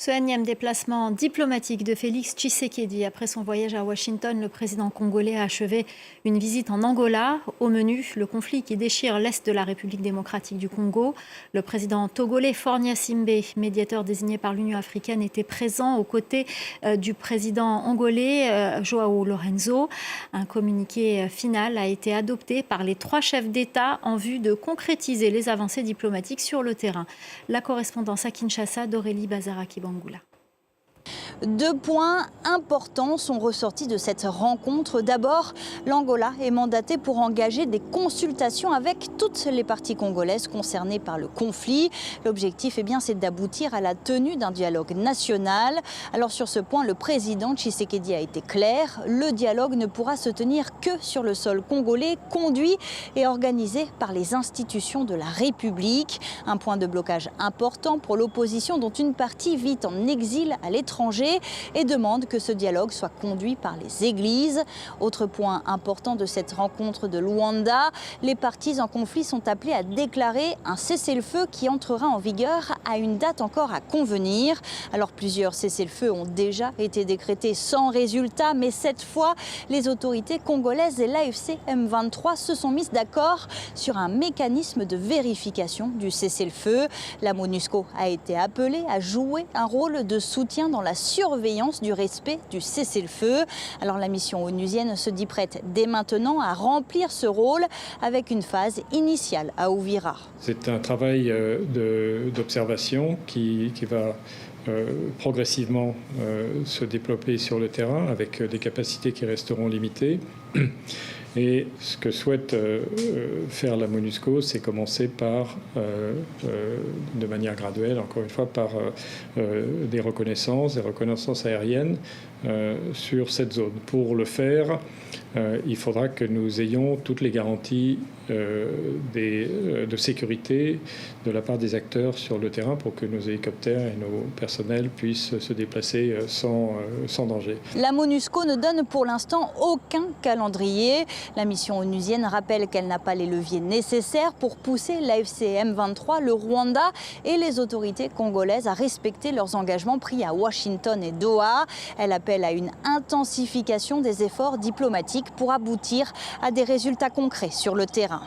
Ce énième déplacement diplomatique de Félix Tshisekedi. Après son voyage à Washington, le président congolais a achevé une visite en Angola. Au menu, le conflit qui déchire l'est de la République démocratique du Congo. Le président togolais Faure Gnassingbe, médiateur désigné par l'Union africaine, était présent aux côtés du président angolais João Lourenço. Un communiqué final a été adopté par les 3 chefs d'État en vue de concrétiser les avancées diplomatiques sur le terrain. La correspondance à Kinshasa d'Aurélie Bazaraki-Bangula. 2 points importants sont ressortis de cette rencontre. D'abord, l'Angola est mandatée pour engager des consultations avec toutes les parties congolaises concernées par le conflit. L'objectif, c'est d'aboutir à la tenue d'un dialogue national. Alors sur ce point, le président Tshisekedi a été clair. Le dialogue ne pourra se tenir que sur le sol congolais, conduit et organisé par les institutions de la République. Un point de blocage important pour l'opposition dont une partie vit en exil à l'étranger et demande que ce dialogue soit conduit par les églises. Autre point important de cette rencontre de Luanda, les parties en conflit sont appelées à déclarer un cessez-le-feu qui entrera en vigueur à une date encore à convenir. Alors plusieurs cessez-le-feu ont déjà été décrétés sans résultat, mais cette fois, les autorités congolaises et l'AFC M23 se sont mises d'accord sur un mécanisme de vérification du cessez-le-feu. La MONUSCO a été appelée à jouer un rôle de soutien dans la surveillance du respect du cessez-le-feu. Alors la mission onusienne se dit prête dès maintenant à remplir ce rôle avec une phase initiale à Uvira. C'est un travail d'observation qui va progressivement se développer sur le terrain avec des capacités qui resteront limitées. Et ce que souhaite faire la MONUSCO, c'est commencer par, de manière graduelle, encore une fois, par des reconnaissances aériennes sur cette zone. Pour le faire, il faudra que nous ayons toutes les garanties de sécurité de la part des acteurs sur le terrain pour que nos hélicoptères et nos personnels puissent se déplacer sans danger. La MONUSCO ne donne pour l'instant aucun calendrier. La mission onusienne rappelle qu'elle n'a pas les leviers nécessaires pour pousser l'AFC M23, le Rwanda et les autorités congolaises à respecter leurs engagements pris à Washington et Doha. Elle appelle à une intensification des efforts diplomatiques pour aboutir à des résultats concrets sur le terrain.